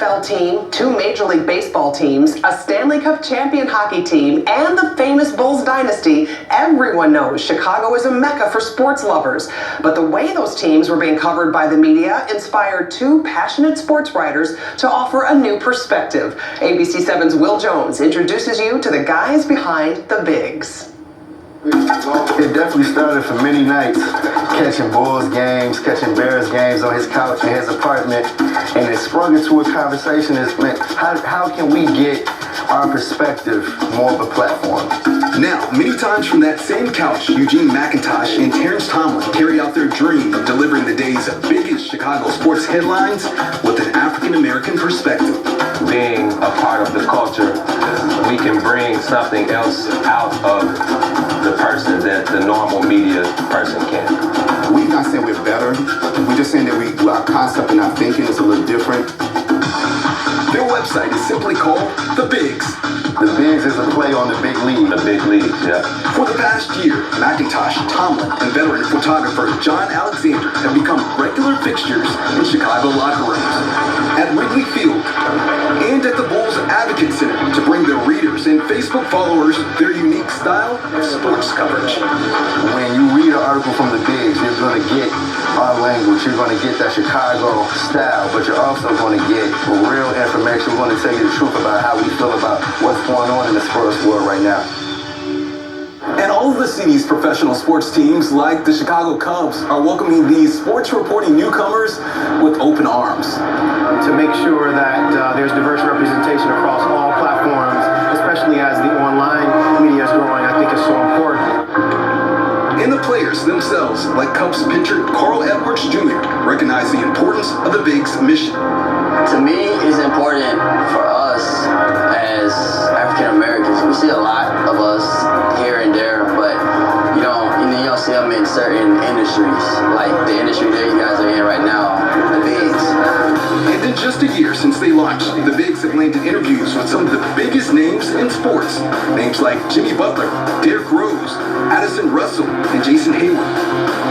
NFL team, 2 Major League Baseball teams, a Stanley Cup champion hockey team, and the famous Bulls dynasty, everyone knows Chicago is a mecca for sports lovers. But the way those teams were being covered by the media inspired 2 passionate sports writers to offer a new perspective. ABC7's Will Jones introduces you to the guys behind the Bigs. It definitely started for many nights, catching Bulls games, catching Bears games on his couch in his apartment, and it sprung into a conversation is, man, how can we get our perspective more of a platform? Now, many times from that same couch, Eugene McIntosh and Terrence Tomlin carry out their dream of delivering the day's biggest Chicago sports headlines with an African-American perspective. Being a part of the culture, we can bring something else out of the person that the normal media person can. We're not saying we're better. We're just saying that our concept and our thinking is a little different. Their website is simply called The Bigs. The Bigs is a play on the big league. The big leagues, yeah. For the past year, McIntosh, Tomlin, and veteran photographer John Alexander have become regular fixtures in Chicago locker rooms, at Wrigley Field, and at the Bulls Advocate Center to bring their readers and Facebook followers their unique style of sports coverage. When you read an article from the Bigs, you're going to get our language. You're going to get that Chicago style, but you're also going to get real information. We're going to tell you the truth about how we feel about what's going on in the sports world right now. And all of the city's professional sports teams, like the Chicago Cubs, are welcoming these sports reporting newcomers with open arms. To make sure that there's diverse representation across all platforms, especially as the online media is growing, I think is so important. And the players themselves, like Cubs pitcher Carl Edwards Jr., recognize the importance of the Bigs mission. To me, it's important for us as African Americans. We see a lot of us here and there, but you don't see them in certain industries, like the industry that you guys are in right now, the Bigs. And in just a year since they launched, the Bigs have landed interviews with some of the biggest names in sports. Names like Jimmy Butler, Derrick Rose, Addison Russell, and Jason Hayward.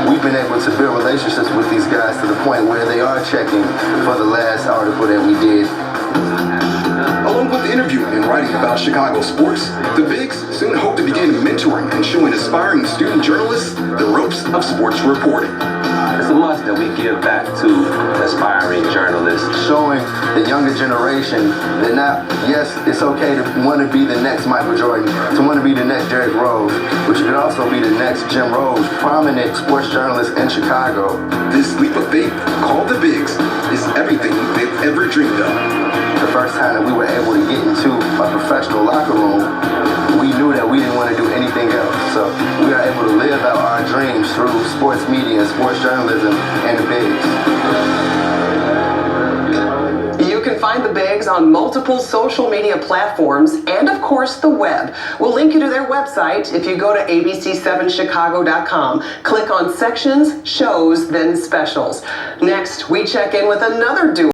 We've been able to build relationships with these guys to the point where they are checking for the last article that we did. Along with interviewing and writing about Chicago sports, the Bigs soon hope to begin mentoring and showing aspiring student journalists the ropes of sports reporting. It's a must that we give back to aspiring journalists. Showing the younger generation that now, yes, it's okay to want to be the next Michael Jordan, to want to be the next Derrick Rose, but you can also be the next Jim Rose, prominent sports journalist in Chicago. This leap of faith, called the Bigs, is everything they've ever dreamed of. The first time that we were able to get into a professional locker room, we knew that we didn't want to do anything else. So we are able to live out our dreams through sports media and sports journalism and the Bigs. You can find the Bigs on multiple social media platforms and, of course, the web. We'll link you to their website if you go to ABC7Chicago.com. Click on Sections, Shows, then Specials. Next, we check in with another duo.